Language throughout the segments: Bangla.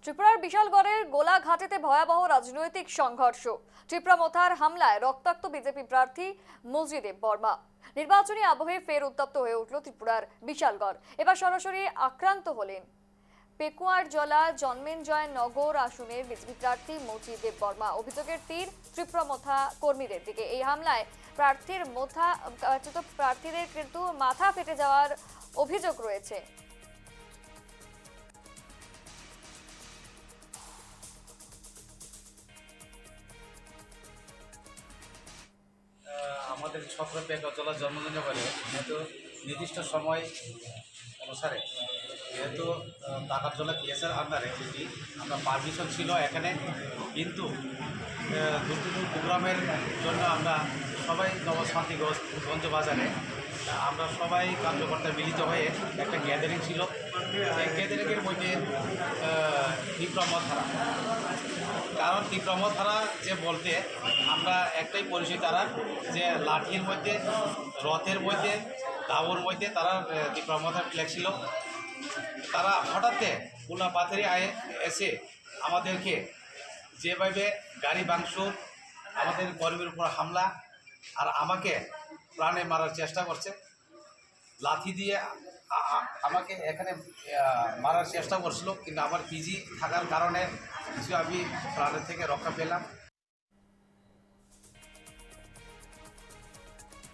ত্রিপুরার বিশালগড়ের গোলাঘাটেতে ভয়াবহ রাজনৈতিক সংঘর্ষ। ত্রিপুরামথার হামলায় রক্তাক্ত বিজেপি প্রার্থী মজিদেব বর্মা। নির্বাচনী আবহে ফের উত্তপ্ত হয়ে উঠল ত্রিপুরার বিশালগড়। এবার সরাসরি আক্রান্ত হলেন পেকুয়ারজলা জন্মেঞ্জয় নগর আসনের বিজেপি প্রার্থী মজিদেব বর্মা। অভিযোগের তীর ত্রিপুরামথা কর্মীদের দিকে। এই হামলায় প্রার্থীদের কিন্তু মাথা ফেটে যাওয়ার অভিযোগ রয়েছে। আমাদের ছত্র পেকুয়ারজলা জন্মদিন করে যেহেতু নির্দিষ্ট সময় অনুসারে যেহেতু টাকারজলা পিএসের আন্ডারে আমরা পারমিশন ছিল এখানে, কিন্তু দুর্নীতি প্রোগ্রামের জন্য আমরা সবাই নবশান্তিগঞ্জ বাজারে আমরা সবাই কার্যকর্তা মিলিত হয়ে একটা গ্যাদারিং ছিল। এই গ্যাদারিংয়ের মধ্যে তীব্রমথারা, কারণ তীব্রমথারা যে বলতে আমরা একটাই পরিচয় তারা যে লাঠির মধ্যে, রথের মধ্যে, দাবর মধ্যে তারা তীব্রমথার ফ্ল্যাগ ছিল। তারা হঠাৎ গুলা পাথরে এসে আমাদেরকে যেভাবে গাড়ি ভাঙচুর, আমাদের কর্মীর উপর হামলা, আর আমাকে প্রাণে মারার চেষ্টা করছে। লাঠি দিয়ে আমাকে এখানে মারার চেষ্টা করছিল, কিন্তু আমার পিজি থাকার কারণে কিছু আমি প্রাণের থেকে রক্ষা পেলাম।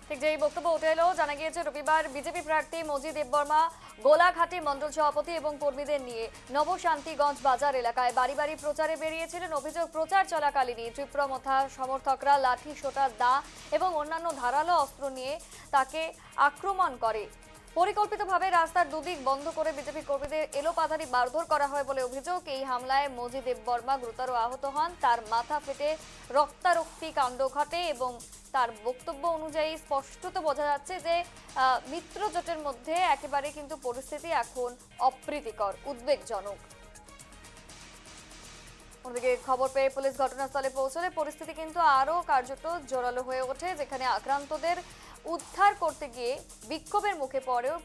ঠিক যেই বক্তব্য উঠে এলো, জানা গিয়েছে রবিবার বিজেপি প্রার্থী মজিদেব বর্মা গোলাঘাটে মণ্ডল সভাপতি এবং কর্মীদের নিয়ে নবশান্তিগঞ্জ বাজার এলাকায় বাড়ি বাড়ি প্রচারে বেরিয়েছিলেন। অভিযোগ, প্রচার চলাকালীনই ত্রিপুরামথা সমর্থকরা লাঠি, সোঁটা, দা এবং অন্যান্য ধারালো অস্ত্র নিয়ে তাকে আক্রমণ করে। পরিকল্পিতভাবে রাস্তার দুদিক বন্ধ করে বিজেপি কর্মীদের এলোপাথারি মারধর করা হয় বলে অভিযোগ। এই হামলায় মজিদেব বর্মা গুরুতর আহত হন। তার মাথা ফেটে রক্তারক্তি কাণ্ড ঘটে এবং তার বক্তব্য অনুযায়ী স্পষ্টত বোঝা যাচ্ছে যে মিত্রজোটের মধ্যে একেবারে কিন্তু পরিস্থিতি এখন অপ্রীতিকর, উদ্বেগজনক। অন্যদিকে খবর পেয়ে পুলিশ ঘটনাস্থলে পৌঁছলে পরিস্থিতি কিন্তু আরও কার্যত জোরালো হয়ে ওঠে, যেখানে আক্রান্তদের উদ্ধার করতে গিয়ে বিক্ষোভের মুখে পড়েও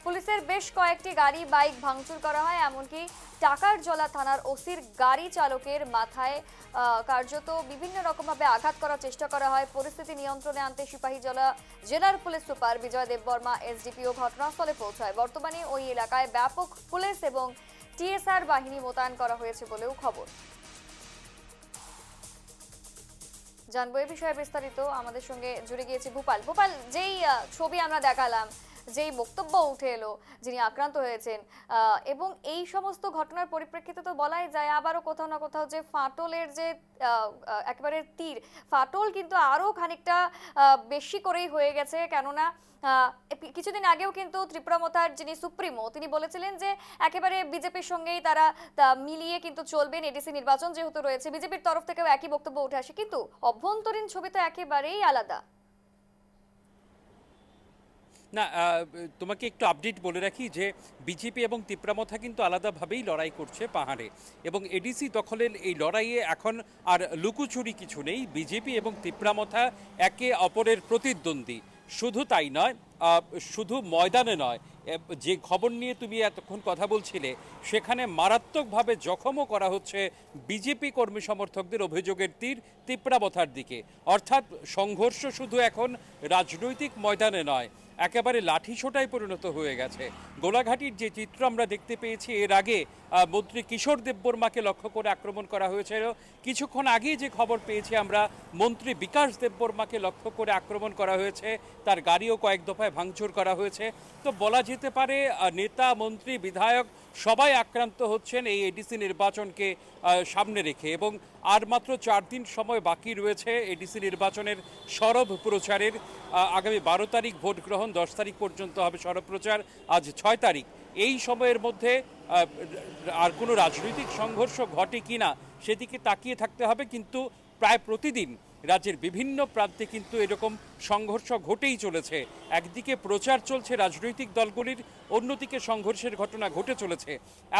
পুলিশের বেশ কয়েকটি গাড়ি, বাইক ভাঙচুর করা হয়। এমনকি টাকারজলা থানার ওসির গাড়ি চালকের মাথায় কার্যত বিভিন্ন রকমভাবে আঘাত করার চেষ্টা করা হয়। পরিস্থিতি নিয়ন্ত্রণে আনতে সিপাহীজলা জেলার পুলিশ সুপার বিজয় দেববর্মা এসডিপিও ঘটনাস্থলে পৌঁছায়। বর্তমানে ওই এলাকায় ব্যাপক পুলিশ এবং টিএসআর বাহিনী মোতায়েন করা হয়েছে বলেও খবর। জানবো এই বিষয়ে বিস্তারিত, আমাদের সঙ্গে জুড়ে গিয়েছে ভূপাল। ভূপাল, যেই ছবি আমরা দেখালাম, যেই বক্তব্য উঠে এলো যিনি আক্রান্ত হয়েছেন, এবং এই সমস্ত ঘটনার পরিপ্রেক্ষিতে তো বলাই যায় আবারও কোথাও না কোথাও যে ফাটলের যে একেবারে তীর, ফাটল কিন্তু আরও খানিকটা বেশি করেই হয়ে গেছে। কেননা কিছুদিন আগেও কিন্তু ত্রিপুরামথার যিনি সুপ্রিমো, তিনি বলেছিলেন যে একেবারে বিজেপির সঙ্গেই তারা মিলিয়ে কিন্তু চলবেন। এডিসি নির্বাচন যেহেতু রয়েছে, বিজেপির তরফ থেকেও একই বক্তব্য উঠে আসে, কিন্তু অভ্যন্তরীণ ছবি তো একেবারেই আলাদা। না, তোমাকে একটু আপডেট বলে রাখি যে বিজেপি এবং তীব্রমথা কিন্তু আলাদাভাবেই লড়াই করছে পাহাড়ে, এবং এডিসি দখলের এই লড়াইয়ে এখন আর লুকোচুরি কিছু নেই। বিজেপি এবং তীব্রমথা একে অপরের প্রতিদ্বন্দ্বী। শুধু তাই নয়, শুধু ময়দানে নয়, যে খবর নিয়ে তুমি এতক্ষণ কথা বলছিলে সেখানে মারাত্মকভাবে জখমও করা হচ্ছে বিজেপি কর্মী সমর্থকদের। অভিযোগের তীর তীব্রমথার দিকে। অর্থাৎ সংঘর্ষ শুধু এখন রাজনৈতিক ময়দানে নয়, একেবারে লাঠিসোঁটায় পরিণত হয়ে গেছে। গোলাঘাটির যে চিত্র আমরা দেখতে পেয়েছি, এর আগে মন্ত্রী কিশোর দেববর্মাকে লক্ষ্য করে আক্রমণ করা হয়েছিল। কিছুক্ষণ আগে যে খবর পেয়েছি আমরা, মন্ত্রী বিকাশ দেববর্মাকে লক্ষ্য করে আক্রমণ করা হয়েছে, তার গাড়িও কয়েক দফায় ভাঙচুর করা হয়েছে। তো বলা যেতে পারে নেতা, মন্ত্রী, বিধায়ক সবাই আক্রান্ত হচ্ছেন এই এডিসি নির্বাচনকে সামনে রেখে। এবং আর মাত্র 4 দিন সময় বাকি রয়েছে এডিসি নির্বাচনের সরব প্রচারের। আগামী 12 তারিখ ভোট গ্রহণ, 10 তারিখ পর্যন্ত হবে সরব প্রচার, আজ 6 তারিখ। এই সময়ের মধ্যে আর কোনো রাজনৈতিক সংঘর্ষ ঘটে কিনা সেদিকে তাকিয়ে থাকতে হবে। কিন্তু প্রায় প্রতিদিন রাজ্যের বিভিন্ন প্রান্তে কিন্তু এরকম সংঘর্ষ ঘটেই চলেছে। একদিকে প্রচার চলছে রাজনৈতিক দলগুলির, অন্যদিকে সংঘর্ষের ঘটনা ঘটে চলেছে।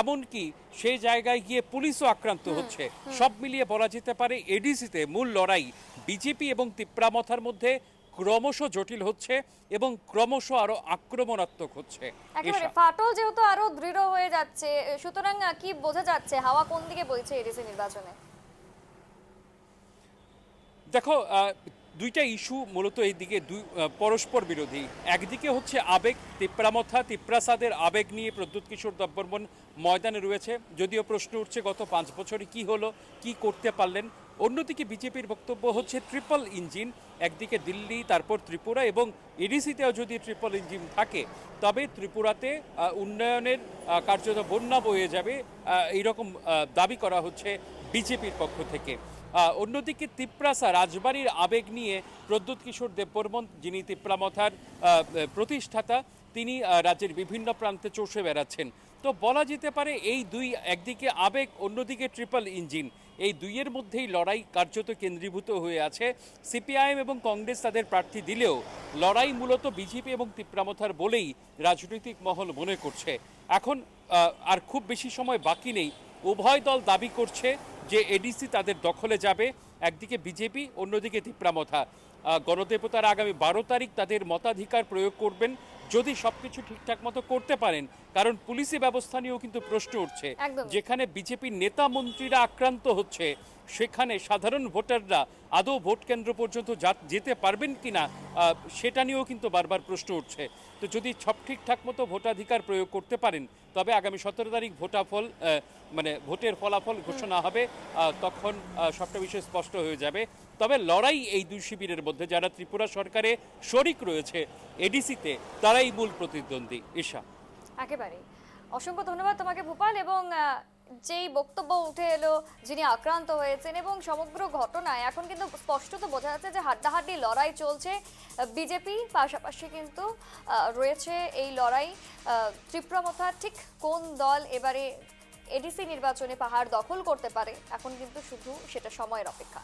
এমনকি সেই জায়গায় গিয়ে পুলিশও আক্রান্ত হচ্ছে। সব মিলিয়ে বলা যেতে পারে এডিসিতে মূল লড়াই বিজেপি এবং তীব্রমথার মধ্যে ক্রমশ জটিল হচ্ছে এবং ক্রমশ আরো আক্রমণাত্মক হচ্ছে। একেবারে এশা। ফাটল যেহেতু আরো দৃঢ় হয়ে যাচ্ছে, সুতরাং কি বোঝা যাচ্ছে হাওয়া কোন দিকে বইছে এডিসি নির্বাচনে? দেখো, দুইটা ইস্যু মূলত এইদিকে পরস্পর বিরোধী। একদিকে হচ্ছে আবেগ, তিপ্রাসাদের আবেগ নিয়ে প্রদ্যুৎ কিশোর দেববর্মন ময়দানে রয়েছে, যদিও প্রশ্ন উঠছে গত 5 বছরে কি হলো, কি করতে পারলেন। অন্যদিকে বিজেপির বক্তব্য হচ্ছে ট্রিপল ইঞ্জিন, একদিকে দিল্লি, তারপর ত্রিপুরা এবং এডিসিতেও যদি ট্রিপল ইঞ্জিন থাকে তবে ত্রিপুরাতে উন্নয়নের কার্যত বন্যা বয়ে যাবে, এইরকম দাবি করা হচ্ছে বিজেপির পক্ষ থেকে। অন্যদিকে তিপ্রাসা রাজবাড়ির আবেগ নিয়ে প্রদ্যুৎ কিশোর দেববর্মন, যিনি তিপ্রামথার প্রতিষ্ঠাতা, তিনি রাজ্যের বিভিন্ন প্রান্তে চষে বেড়াচ্ছেন। তো বলা যেতে পারে এই দুই, একদিকে আবেগ, অন্যদিকে ট্রিপল ইঞ্জিন, এই দুইয়ের মধ্যেই লড়াই কার্যত কেন্দ্রীভূত হয়ে আছে। সিপিআইএম এবং কংগ্রেস তাদের প্রার্থী দিলেও লড়াই মূলত বিজেপি এবং তিপ্রামথার বলেই রাজনৈতিক মহল মনে করছে। এখন আর খুব বেশি সময় বাকি নেই। উভয় দল দাবি করছে যে এডিসি তাদের দখলে যাবে, একদিকে বিজেপি, অন্যদিকে তিপ্রামথা। গণদেবতারা আগামী 12 তারিখ তাদের মতাধিকার প্রয়োগ করবেন, যদি সবকিছু ঠিকঠাক মতো করতে পারেন। কারণ পুলিশি ব্যবস্থা নিয়েও কিন্তু প্রশ্ন উঠছে। একদমই। যেখানে বিজেপির নেতা মন্ত্রীরা আক্রান্ত হচ্ছে, সেখানে সাধারণ ভোটাররা আদৌ ভোট কেন্দ্র পর্যন্ত যেতে পারবেন কিনা, সেটা নিয়েও কিন্তু বারবার প্রশ্ন উঠছে। তো যদি সব ঠিকঠাক মতো ভোটাধিকার প্রয়োগ করতে পারেন তবে আগামী 17 তারিখ ভোটের ফলাফল ঘোষণা হবে, তখন সবটা বিষয় স্পষ্ট হয়ে যাবে। তবে লড়াই এই দুই শিবিরের মধ্যে, যারা ত্রিপুরা সরকারে শরিক রয়েছে এডিসিতে, তারাই মূল প্রতিদ্বন্দ্বী। ঈশা। একেবারে অসংখ্য ধন্যবাদ তোমাকে ভূপাল। এবং যেই বক্তব্য উঠে এলো, যিনি আক্রান্ত হয়েছেন এবং সমগ্র ঘটনায় এখন কিন্তু স্পষ্টত বোঝা যাচ্ছে যে হাড্ডাহাড্ডি লড়াই চলছে। বিজেপি পাশাপাশি কিন্তু রয়েছে এই লড়াই। ত্রিপুরামথা ঠিক কোন দল এবারে এডিসি নির্বাচনে পাহাড় দখল করতে পারে, এখন কিন্তু শুধু সেটা সময়ের অপেক্ষা।